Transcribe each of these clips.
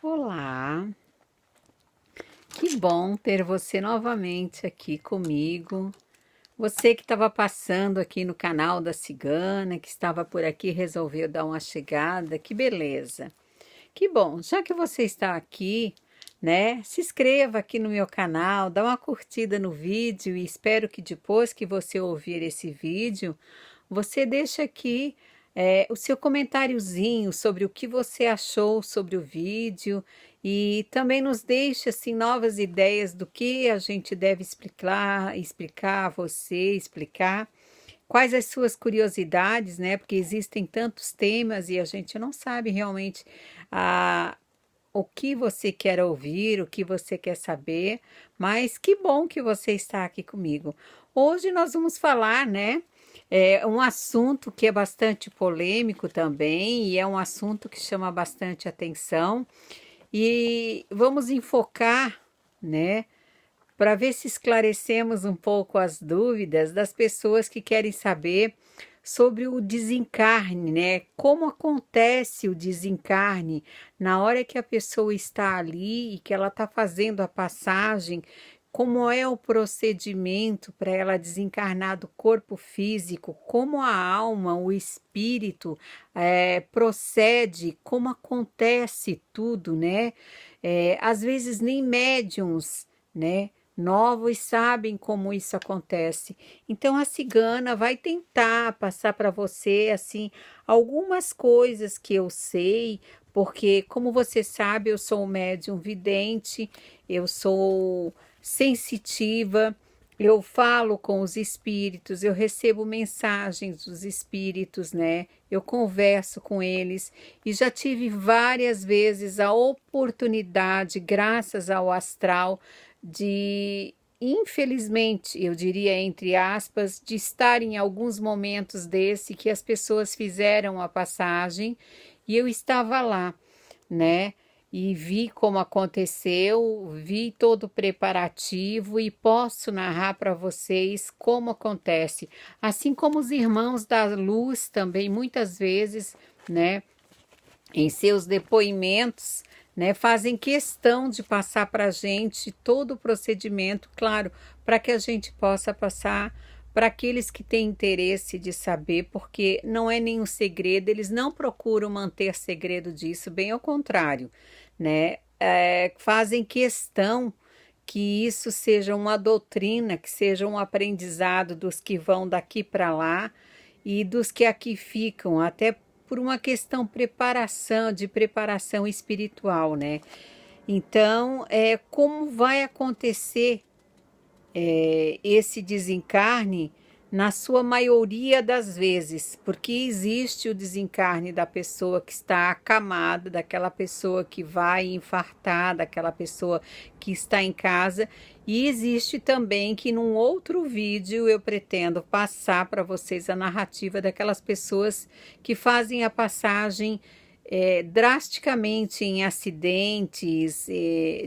Olá, que bom ter você novamente aqui comigo. Você que estava passando aqui no canal da Cigana, que estava por aqui, resolveu dar uma chegada, que beleza. Que bom, já que você está aqui, né? Se inscreva aqui no meu canal, dá uma curtida no vídeo e espero que depois que você ouvir esse vídeo, você deixe aqui o seu comentáriozinho sobre o que você achou sobre o vídeo e também nos deixe assim novas ideias do que a gente deve explicar a você, explicar quais as suas curiosidades, né? Porque existem tantos temas e a gente não sabe realmente a o que você quer ouvir, o que você quer saber, mas que bom que você está aqui comigo. Hoje nós vamos falar, né? É um assunto que é bastante polêmico também, e é um assunto que chama bastante atenção, e vamos enfocar, né, para ver se esclarecemos um pouco as dúvidas das pessoas que querem saber sobre o desencarne, né? Como acontece o desencarne na hora que a pessoa está ali e que ela está fazendo a passagem, como é o procedimento para ela desencarnar do corpo físico, como a alma, o espírito procede, como acontece tudo, né? Às vezes nem médiums, né? Novos sabem como isso acontece. Então a cigana vai tentar passar para você assim algumas coisas que eu sei, porque como você sabe, eu sou um médium vidente, eu sou sensitiva, eu falo com os espíritos, eu recebo mensagens dos espíritos, né? Eu converso com eles e já tive várias vezes a oportunidade, graças ao astral, de, infelizmente, eu diria entre aspas, de estar em alguns momentos desse que as pessoas fizeram a passagem e eu estava lá, né? E vi como aconteceu, vi todo o preparativo e posso narrar para vocês como acontece. Assim como os irmãos da luz também, muitas vezes, né, em seus depoimentos, né, fazem questão de passar para a gente todo o procedimento, claro, para que a gente possa passar para aqueles que têm interesse de saber, porque não é nenhum segredo, eles não procuram manter segredo disso, bem ao contrário, né? Fazem questão que isso seja uma doutrina, que seja um aprendizado dos que vão daqui para lá e dos que aqui ficam, até por uma questão de preparação espiritual, né? Então, como vai acontecer esse desencarne na sua maioria das vezes, porque existe o desencarne da pessoa que está acamada, daquela pessoa que vai infartar, daquela pessoa que está em casa, e existe também que num outro vídeo eu pretendo passar para vocês a narrativa daquelas pessoas que fazem a passagem drasticamente em acidentes,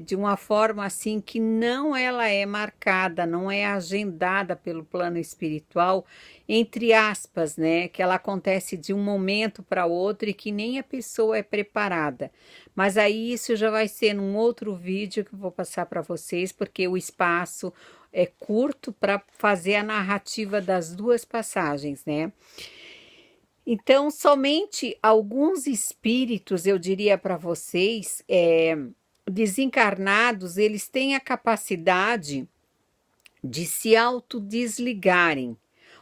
de uma forma assim que não ela é marcada, não é agendada pelo plano espiritual, entre aspas, né? Que ela acontece de um momento para outro e que nem a pessoa é preparada. Mas aí isso já vai ser num outro vídeo que eu vou passar para vocês, porque o espaço é curto para fazer a narrativa das duas passagens, né? Então, somente alguns espíritos, eu diria para vocês, desencarnados, eles têm a capacidade de se autodesligarem,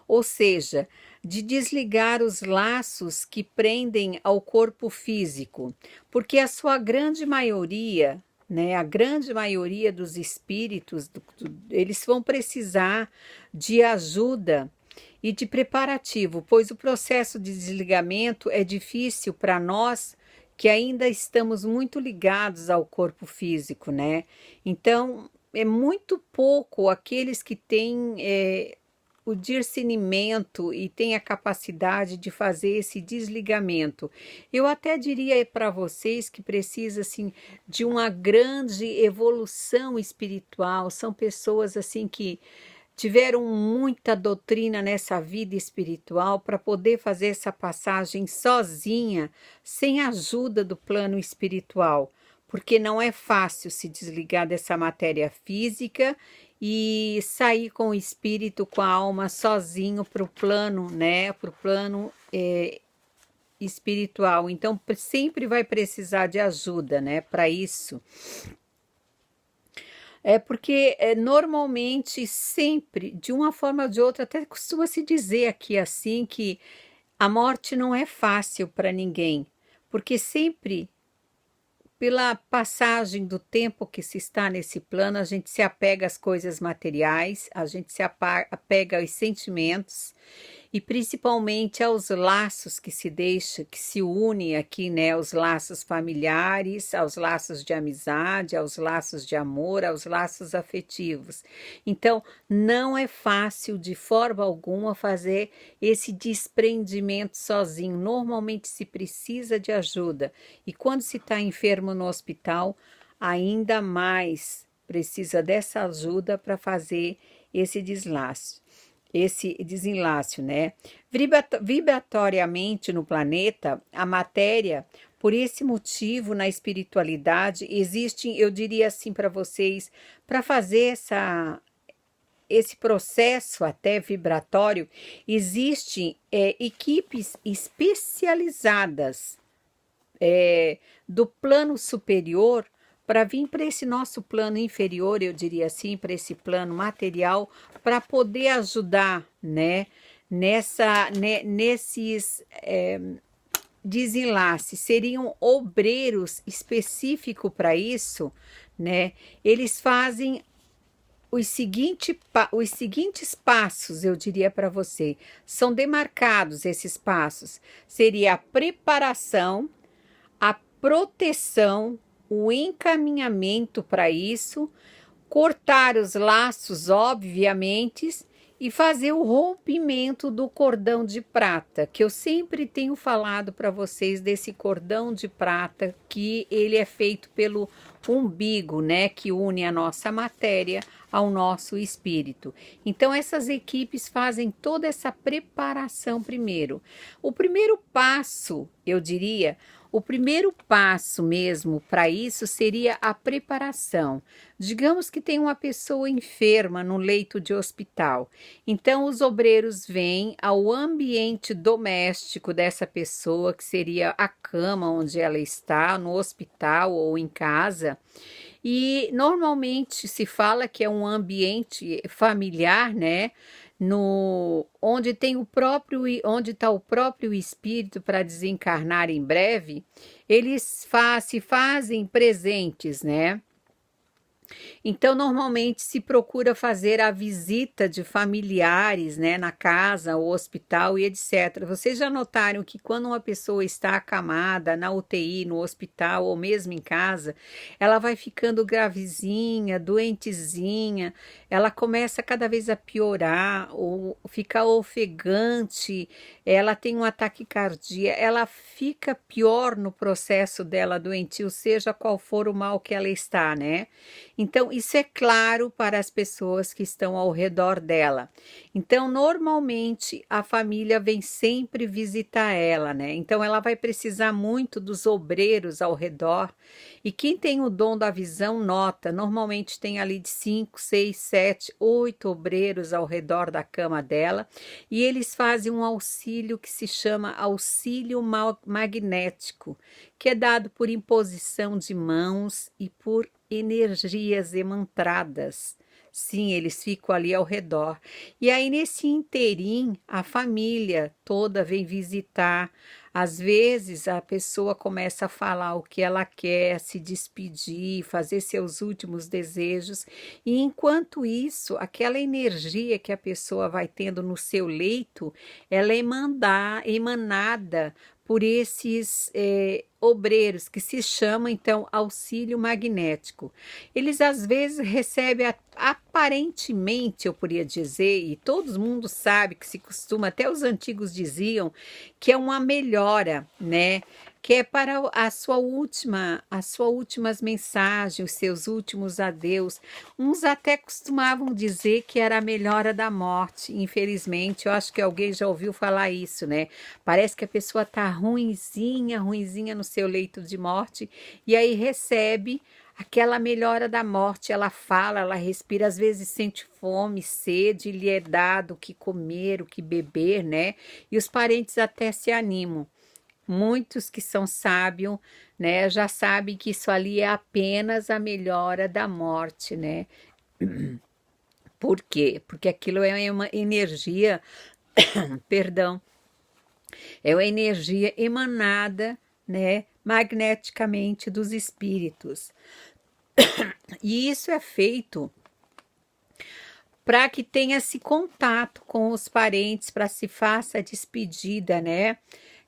ou seja, de desligar os laços que prendem ao corpo físico, porque a sua grande maioria, né, a grande maioria dos espíritos, eles vão precisar de ajuda e de preparativo, pois o processo de desligamento é difícil para nós que ainda estamos muito ligados ao corpo físico, né? Então, é muito pouco aqueles que têm o discernimento e têm a capacidade de fazer esse desligamento. Eu até diria para vocês que precisa assim de uma grande evolução espiritual. São pessoas assim que tiveram muita doutrina nessa vida espiritual para poder fazer essa passagem sozinha, sem ajuda do plano espiritual, porque não é fácil se desligar dessa matéria física e sair com o espírito, com a alma sozinho para o plano, né? Para o plano espiritual. Então sempre vai precisar de ajuda, né? Para isso. É porque normalmente, sempre, de uma forma ou de outra, até costuma se dizer aqui assim que a morte não é fácil para ninguém, porque sempre, pela passagem do tempo que se está nesse plano, a gente se apega às coisas materiais, a gente se apega aos sentimentos e principalmente aos laços que se deixa, que se unem aqui, né, aos laços familiares, aos laços de amizade, aos laços de amor, aos laços afetivos. Então, não é fácil de forma alguma fazer esse desprendimento sozinho. Normalmente se precisa de ajuda. E quando se está enfermo no hospital, ainda mais precisa dessa ajuda para fazer esse desenlace, né? Vibratoriamente no planeta, a matéria, por esse motivo, na espiritualidade, existem, eu diria assim para vocês, para fazer esse processo até vibratório, existem equipes especializadas do plano superior para vir para esse nosso plano inferior, eu diria assim, para esse plano material, para poder ajudar, né, nesses desenlaces. Seriam obreiros específicos para isso, né? Eles fazem os seguintes passos, eu diria para você. São demarcados esses passos. Seria a preparação, a proteção, o encaminhamento para isso, cortar os laços, obviamente, e fazer o rompimento do cordão de prata, que eu sempre tenho falado para vocês desse cordão de prata, que ele é feito pelo umbigo, né, que une a nossa matéria ao nosso espírito. Então essas equipes fazem toda essa preparação primeiro. O primeiro passo, eu diria, o primeiro passo mesmo para isso seria a preparação. Digamos que tem uma pessoa enferma no leito de hospital. Então, os obreiros vêm ao ambiente doméstico dessa pessoa, que seria a cama onde ela está, no hospital ou em casa. E normalmente se fala que é um ambiente familiar, né? Onde está o próprio espírito para desencarnar em breve, eles se fazem presentes, né? Então, normalmente se procura fazer a visita de familiares, né, na casa, o hospital e etc. Vocês já notaram que quando uma pessoa está acamada na UTI, no hospital ou mesmo em casa, ela vai ficando gravezinha, doentezinha, ela começa cada vez a piorar, ou fica ofegante, ela tem um ataque cardíaco, ela fica pior no processo dela doentio, seja qual for o mal que ela está, né? Então, isso é claro para as pessoas que estão ao redor dela. Então, normalmente, a família vem sempre visitar ela, né? Então, ela vai precisar muito dos obreiros ao redor. E quem tem o dom da visão, nota, normalmente tem ali de 5, 6, 7, 8 obreiros ao redor da cama dela. E eles fazem um auxílio que se chama auxílio magnético, que é dado por imposição de mãos e por energias emantradas. Sim, eles ficam ali ao redor. E aí, nesse interim, a família toda vem visitar. Às vezes, a pessoa começa a falar o que ela quer, se despedir, fazer seus últimos desejos. E enquanto isso, aquela energia que a pessoa vai tendo no seu leito, ela é emanada por esses obreiros, que se chama, então, auxílio magnético. Eles, às vezes, recebem, aparentemente, eu poderia dizer, e todo mundo sabe que se costuma, até os antigos diziam, que é uma melhora, né? que é para as suas últimas mensagens, os seus últimos adeus. Uns até costumavam dizer que era a melhora da morte. Infelizmente, eu acho que alguém já ouviu falar isso, né? Parece que a pessoa está ruinzinha, ruinzinha no seu leito de morte e aí recebe aquela melhora da morte. Ela fala, ela respira, às vezes sente fome, sede, lhe é dado o que comer, o que beber, né? E os parentes até se animam. Muitos que são sábios, né, já sabem que isso ali é apenas a melhora da morte, né? Por quê? Porque aquilo é uma energia, perdão, é uma energia emanada, né, magneticamente dos espíritos. E isso é feito para que tenha esse contato com os parentes, para se faça a despedida, né?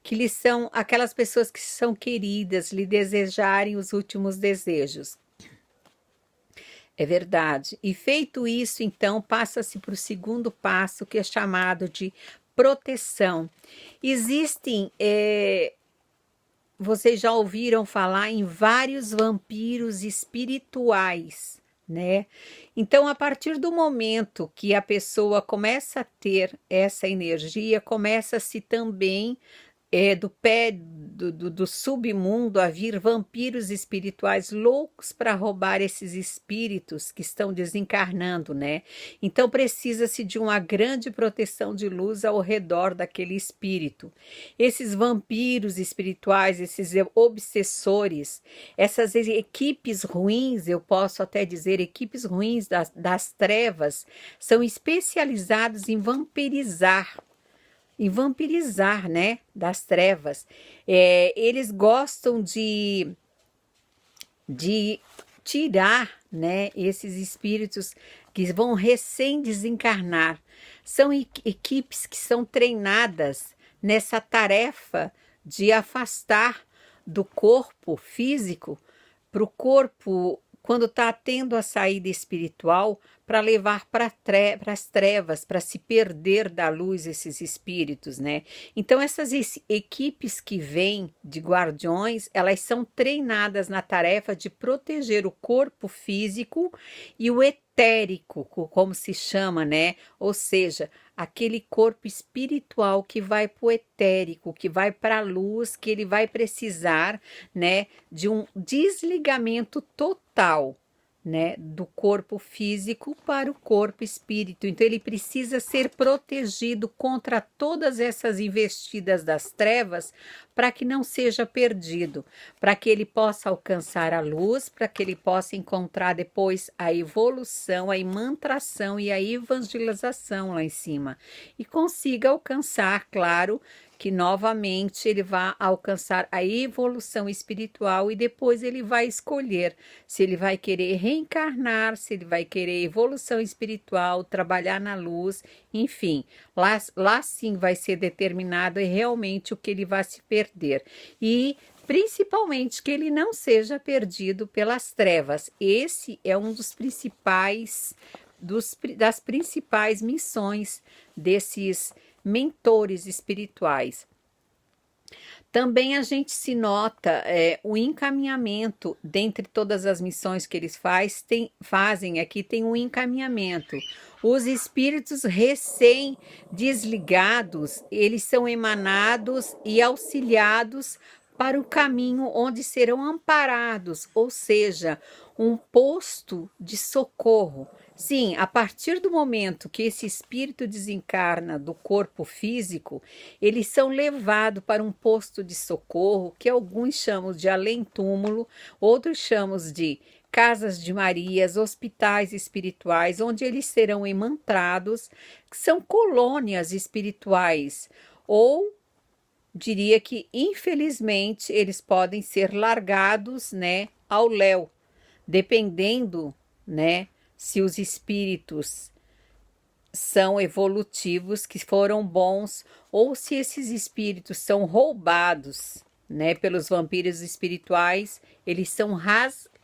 Que lhe são aquelas pessoas que são queridas, lhe desejarem os últimos desejos. É verdade. E feito isso, então, passa-se para o segundo passo, que é chamado de proteção. Existem, vocês já ouviram falar em vários vampiros espirituais, né? Então, a partir do momento que a pessoa começa a ter essa energia, começa-se também do pé do submundo a vir vampiros espirituais loucos para roubar esses espíritos que estão desencarnando, né? Então precisa-se de uma grande proteção de luz ao redor daquele espírito. Esses vampiros espirituais, esses obsessores, essas equipes ruins, eu posso até dizer, equipes ruins das trevas, são especializados em vampirizar, né, das trevas. Eles gostam de tirar, né, esses espíritos que vão recém desencarnar. São equipes que são treinadas nessa tarefa de afastar do corpo físico para o corpo, quando está tendo a saída espiritual, para levar para as trevas, para se perder da luz esses espíritos, né? Então essas equipes que vêm de guardiões, elas são treinadas na tarefa de proteger o corpo físico e o etérico, como se chama, né? Ou seja, aquele corpo espiritual que vai para o etérico, que vai para a luz, que ele vai precisar, né, de um desligamento total, né, do corpo físico para o corpo espírito. Então ele precisa ser protegido contra todas essas investidas das trevas para que não seja perdido, para que ele possa alcançar a luz, para que ele possa encontrar depois a evolução, a imantração e a evangelização lá em cima e consiga alcançar, claro, que novamente ele vai alcançar a evolução espiritual e depois ele vai escolher se ele vai querer reencarnar, se ele vai querer evolução espiritual, trabalhar na luz, enfim, lá sim vai ser determinado realmente o que ele vai se perder. E principalmente que ele não seja perdido pelas trevas. Esse é um dos principais, das principais missões desses mentores espirituais. Também a gente se nota o encaminhamento, dentre todas as missões que eles fazem, aqui tem um encaminhamento. Os espíritos recém-desligados, eles são emanados e auxiliados para o caminho onde serão amparados, ou seja, um posto de socorro. Sim, a partir do momento que esse espírito desencarna do corpo físico, eles são levados para um posto de socorro, que alguns chamam de além-túmulo, outros chamam de casas de Marias, hospitais espirituais, onde eles serão imantrados, que são colônias espirituais, ou diria que, infelizmente, eles podem ser largados, né, ao léu, dependendo, né, se os espíritos são evolutivos, que foram bons, ou se esses espíritos são roubados, né, pelos vampiros espirituais, eles são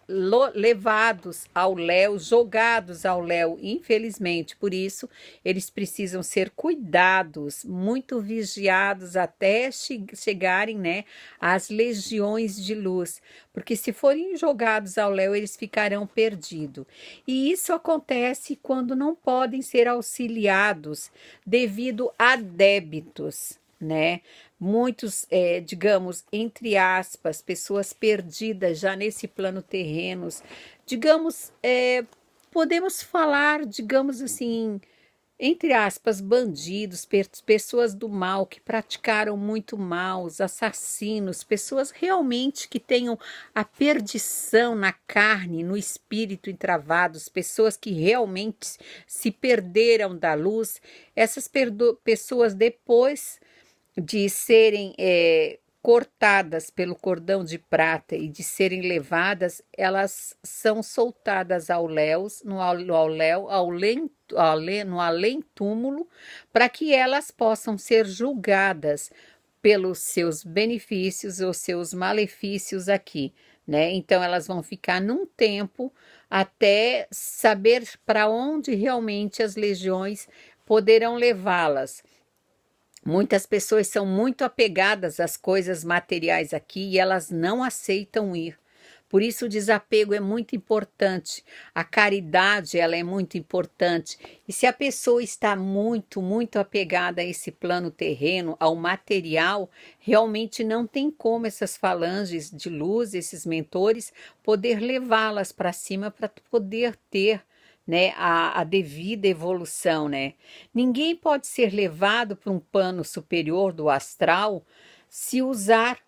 levados ao léu, jogados ao léu, infelizmente. Por isso, eles precisam ser cuidados, muito vigiados até chegarem, né, às legiões de luz, porque se forem jogados ao léu, eles ficarão perdidos. E isso acontece quando não podem ser auxiliados devido a débitos, né? Muitos, digamos, entre aspas, pessoas perdidas já nesse plano terrenos, digamos, podemos falar, digamos assim, entre aspas, bandidos, pessoas do mal que praticaram muito mal, os assassinos, pessoas realmente que tenham a perdição na carne, no espírito entravados, pessoas que realmente se perderam da luz. Essas pessoas, depois de serem cortadas pelo cordão de prata e de serem levadas, elas são soltadas ao léu, no além-túmulo, para que elas possam ser julgadas pelos seus benefícios ou seus malefícios aqui, né? Então elas vão ficar num tempo até saber para onde realmente as legiões poderão levá-las. Muitas pessoas são muito apegadas às coisas materiais aqui e elas não aceitam ir. Por isso o desapego é muito importante, a caridade ela é muito importante. E se a pessoa está muito apegada a esse plano terreno, ao material, realmente não tem como essas falanges de luz, esses mentores, poder levá-las para cima para poder ter, né, a devida evolução, né? Ninguém pode ser levado para um plano superior do astral se usar,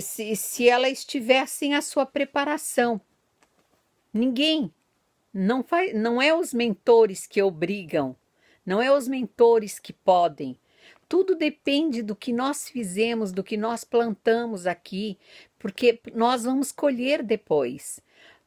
se ela estiver sem a sua preparação. Ninguém. Não é os mentores que obrigam, não é os mentores que podem. Tudo depende do que nós fizemos, do que nós plantamos aqui, porque nós vamos colher depois.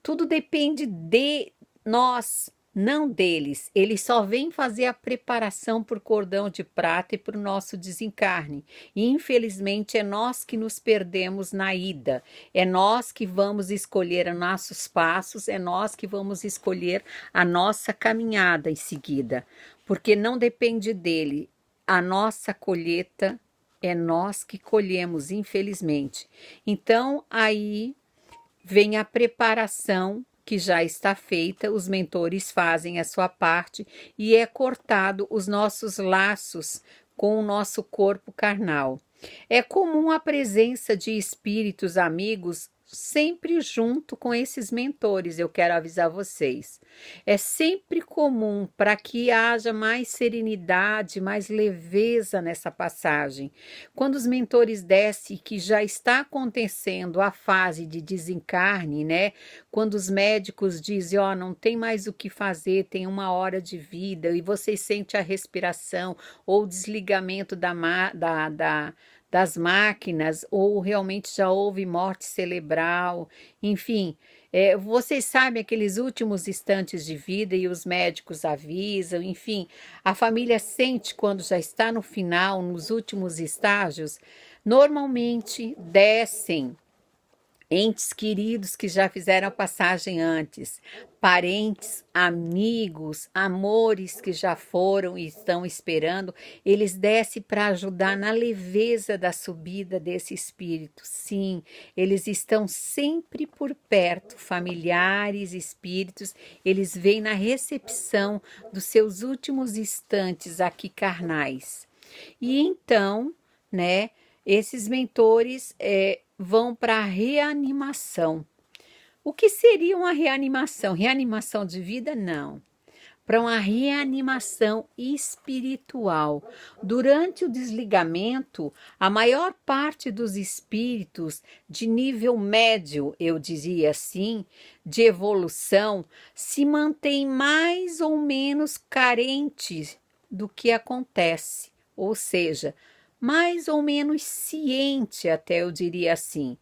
Tudo depende de nós, não deles. Eles só vêm fazer a preparação por cordão de prata e para o nosso desencarne. E infelizmente é nós que nos perdemos na ida. É nós que vamos escolher os nossos passos, é nós que vamos escolher a nossa caminhada em seguida. Porque não depende dele. A nossa colheita é nós que colhemos, infelizmente. Então, aí vem a preparação que já está feita, os mentores fazem a sua parte e é cortado os nossos laços com o nosso corpo carnal. É comum a presença de espíritos amigos sempre junto com esses mentores, eu quero avisar vocês. É sempre comum para que haja mais serenidade, mais leveza nessa passagem. Quando os mentores descem, que já está acontecendo a fase de desencarne, né? Quando os médicos dizem, ó, não tem mais o que fazer, tem 1 hora de vida, e você sente a respiração ou o desligamento das máquinas, ou realmente já houve morte cerebral, enfim, vocês sabem aqueles últimos instantes de vida e os médicos avisam, enfim, a família sente quando já está no final, nos últimos estágios, normalmente descem entes queridos que já fizeram a passagem antes, parentes, amigos, amores que já foram e estão esperando, eles descem para ajudar na leveza da subida desse espírito. Sim, eles estão sempre por perto, familiares, espíritos, eles vêm na recepção dos seus últimos instantes aqui carnais. E então, né, esses mentores vão para a reanimação. O que seria uma reanimação? Reanimação de vida? Não. Para uma reanimação espiritual. Durante o desligamento, a maior parte dos espíritos de nível médio, eu diria assim, de evolução, se mantém mais ou menos carentes do que acontece. Ou seja, mais ou menos ciente, até eu diria assim.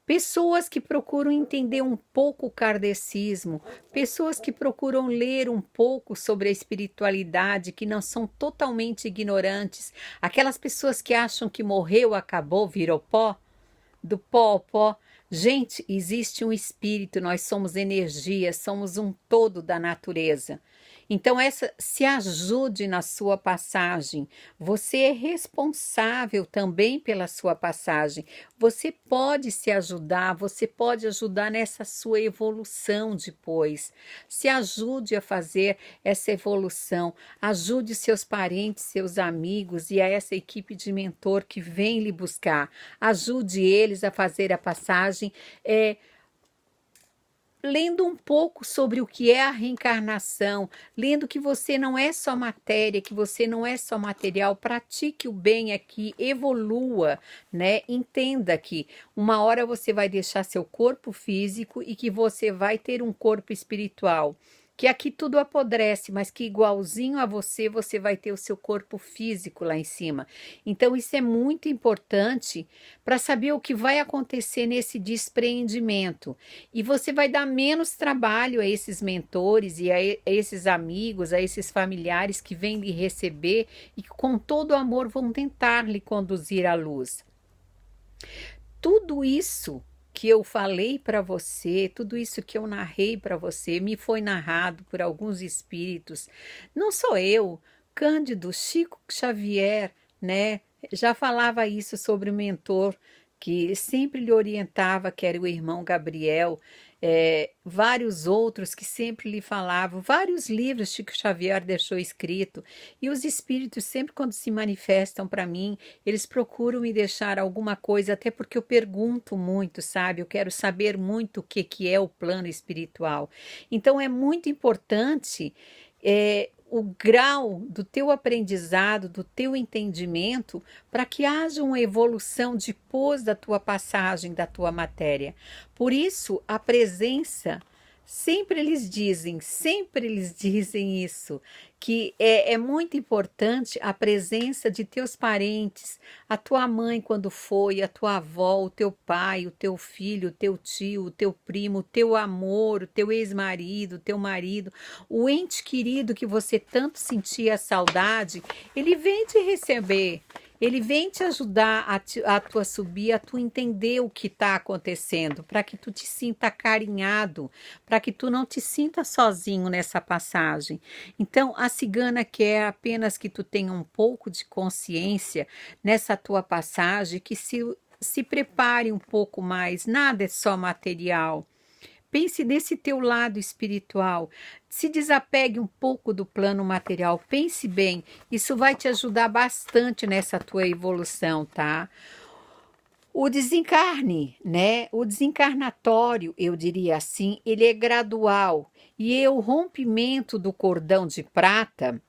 Pessoas que procuram entender um pouco o kardecismo, pessoas que procuram ler um pouco sobre a espiritualidade, que não são totalmente ignorantes, aquelas pessoas que acham que morreu, acabou, virou pó, do pó ao pó, Gente, existe um espírito, nós somos energia, somos um todo da natureza. Então, se ajude na sua passagem. Você é responsável também pela sua passagem. Você pode se ajudar, você pode ajudar nessa sua evolução depois. Se ajude a fazer essa evolução. Ajude seus parentes, seus amigos e a essa equipe de mentor que vem lhe buscar. Ajude eles a fazer a passagem. Lendo um pouco sobre o que é a reencarnação, lendo que você não é só matéria, que você não é só material, pratique o bem aqui, evolua, né? Entenda que uma hora você vai deixar seu corpo físico e que você vai ter um corpo espiritual. Que aqui tudo apodrece, mas que igualzinho a você, você vai ter o seu corpo físico lá em cima. Então, isso é muito importante para saber o que vai acontecer nesse despreendimento. E você vai dar menos trabalho a esses mentores e a esses amigos, a esses familiares que vêm lhe receber e que com todo amor vão tentar lhe conduzir à luz. Tudo isso que eu falei para você, tudo isso que eu narrei para você, me foi narrado por alguns espíritos. Não sou eu, Cândido, Chico Xavier, né? Já falava isso sobre o mentor que sempre lhe orientava, que era o irmão Gabriel, vários outros que sempre lhe falavam, vários livros Chico Xavier deixou escrito, e os espíritos sempre quando se manifestam para mim, eles procuram me deixar alguma coisa, até porque eu pergunto muito, sabe? Eu quero saber muito o que é o plano espiritual. Então é muito importante o grau do teu aprendizado, do teu entendimento, para que haja uma evolução depois da tua passagem, da tua matéria. Por isso, a presença, sempre eles dizem isso, que é muito importante a presença de teus parentes, a tua mãe quando foi, a tua avó, o teu pai, o teu filho, o teu tio, o teu primo, o teu amor, o teu ex-marido, o teu marido, o ente querido que você tanto sentia saudade, ele vem te receber. Ele vem te ajudar a tu subir, a tu entender o que está acontecendo, para que tu te sinta acarinhado, para que tu não te sinta sozinho nessa passagem. Então, a cigana quer apenas que tu tenha um pouco de consciência nessa tua passagem, que se prepare um pouco mais, nada é só material. Pense nesse teu lado espiritual. Se desapegue um pouco do plano material. Pense bem. Isso vai te ajudar bastante nessa tua evolução, tá? O desencarne, né? O desencarnatório, eu diria assim, ele é gradual. E o rompimento do cordão de prata,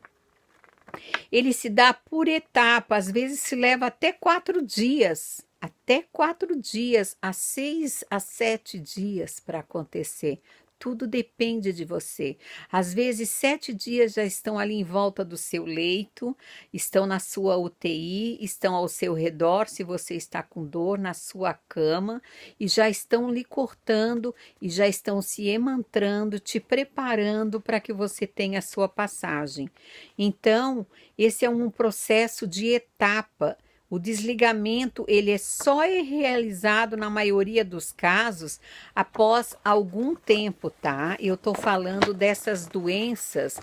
ele se dá por etapa. Às vezes se leva até 4 dias. Até 4 dias, a 6 a 7 dias para acontecer. Tudo depende de você. Às vezes, 7 dias já estão ali em volta do seu leito, estão na sua UTI, estão ao seu redor, se você está com dor, na sua cama, e já estão lhe cortando e já estão se emantrando, te preparando para que você tenha a sua passagem. Então, esse é um processo de etapa. O desligamento ele só é realizado na maioria dos casos após algum tempo, tá? Eu estou falando dessas doenças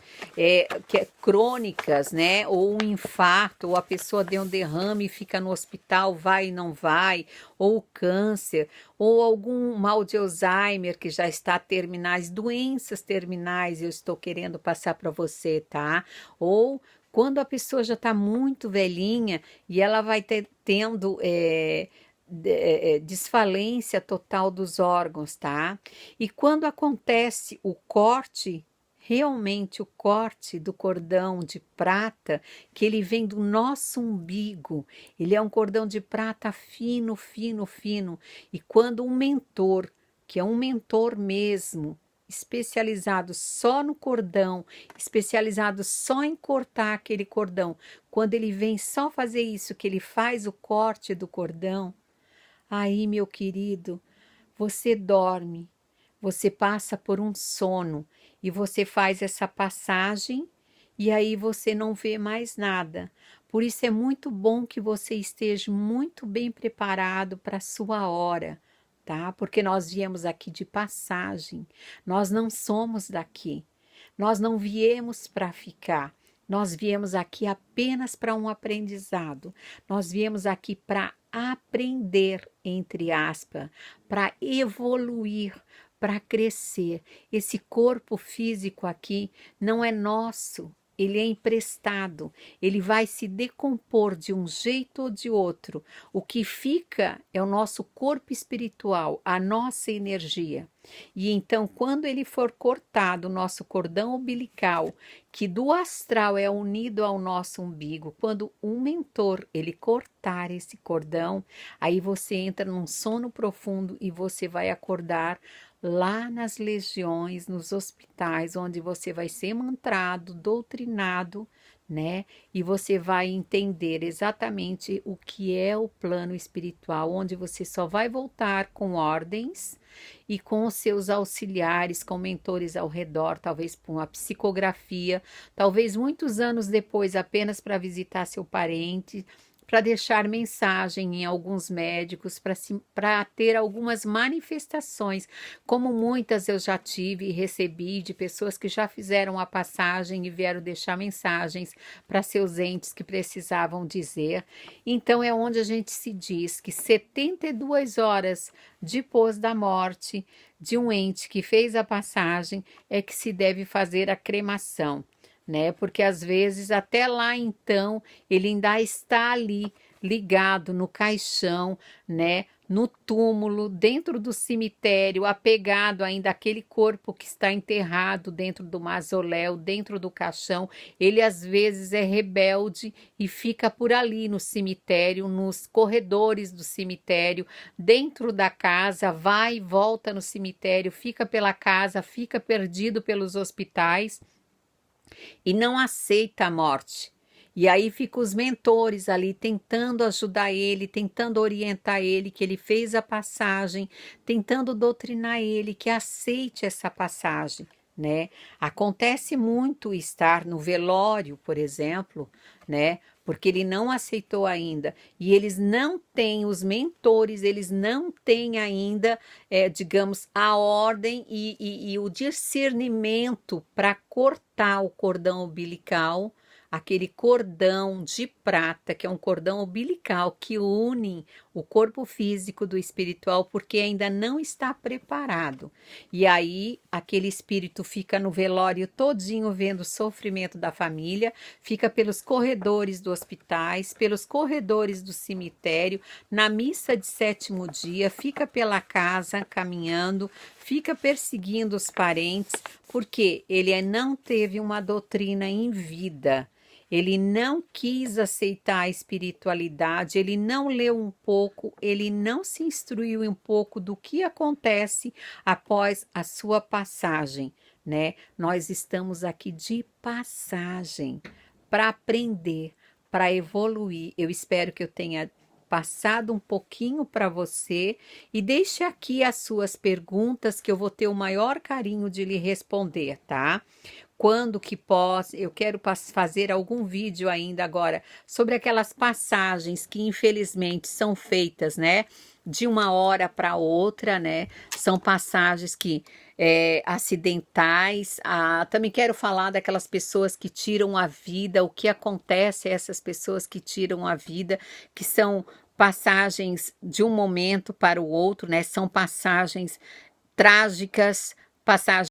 crônicas, né? Ou um infarto, ou a pessoa deu um derrame e fica no hospital, vai e não vai, ou câncer, ou algum mal de Alzheimer que já está terminais, doenças terminais, eu estou querendo passar para você, tá? Ou quando a pessoa já está muito velhinha e ela vai tendo desfalência total dos órgãos, tá? E quando acontece o corte, realmente o corte do cordão de prata, que ele vem do nosso umbigo, ele é um cordão de prata fino, fino, fino. E quando um mentor, que é um mentor mesmo, especializado só no cordão, especializado só em cortar aquele cordão. Quando ele vem só fazer isso, que ele faz o corte do cordão, aí, meu querido, você dorme, você passa por um sono e você faz essa passagem e aí você não vê mais nada. Por isso é muito bom que você esteja muito bem preparado para a sua hora, tá? Porque nós viemos aqui de passagem, nós não somos daqui, nós não viemos para ficar. Nós viemos aqui apenas para um aprendizado. Nós viemos aqui para aprender, entre aspas, para evoluir, para crescer. Esse corpo físico aqui não é nosso. Ele é emprestado, ele vai se decompor de um jeito ou de outro. O que fica é o nosso corpo espiritual, a nossa energia. E então, quando ele for cortado, o nosso cordão umbilical, que do astral é unido ao nosso umbigo, quando um mentor ele cortar esse cordão, aí você entra num sono profundo e você vai acordar lá nas legiões, nos hospitais, onde você vai ser mantrado, doutrinado, né? E você vai entender exatamente o que é o plano espiritual, onde você só vai voltar com ordens e com os seus auxiliares, com mentores ao redor, talvez por uma psicografia, talvez muitos anos depois apenas para visitar seu parente, para deixar mensagem em alguns médicos, para ter algumas manifestações, como muitas eu já tive e recebi de pessoas que já fizeram a passagem e vieram deixar mensagens para seus entes que precisavam dizer. Então é onde a gente se diz que 72 horas depois da morte de um ente que fez a passagem é que se deve fazer a cremação, né? Porque às vezes até lá então ele ainda está ali ligado no caixão, né? No túmulo, dentro do cemitério, apegado ainda àquele corpo que está enterrado dentro do mausoléu, dentro do caixão. Ele às vezes é rebelde e fica por ali no cemitério, nos corredores do cemitério, dentro da casa, vai e volta no cemitério, fica pela casa, fica perdido pelos hospitais e não aceita a morte. E aí ficam os mentores ali tentando ajudar ele, tentando orientar ele, que ele fez a passagem, tentando doutrinar ele que aceite essa passagem, né? Acontece muito estar no velório, por exemplo, né? Porque ele não aceitou ainda. E eles não têm, os mentores, eles não têm ainda, digamos, a ordem e o discernimento para cortar o cordão umbilical, aquele cordão de prata, que é um cordão umbilical que une o corpo físico do espiritual, porque ainda não está preparado. E aí, aquele espírito fica no velório todinho vendo o sofrimento da família, fica pelos corredores dos hospitais, pelos corredores do cemitério, na missa de sétimo dia, fica pela casa caminhando, fica perseguindo os parentes, porque ele não teve uma doutrina em vida. Ele não quis aceitar a espiritualidade, ele não leu um pouco, ele não se instruiu um pouco do que acontece após a sua passagem, né? Nós estamos aqui de passagem para aprender, para evoluir. Eu espero que eu tenha passado um pouquinho para você e deixe aqui as suas perguntas que eu vou ter o maior carinho de lhe responder, tá? Quando que posso, eu quero fazer algum vídeo ainda agora sobre aquelas passagens que infelizmente são feitas, né? De uma hora para outra, né? São passagens que acidentais. Também quero falar daquelas pessoas que tiram a vida, o que acontece a essas pessoas que tiram a vida, que são passagens de um momento para o outro, né? São passagens trágicas, passagens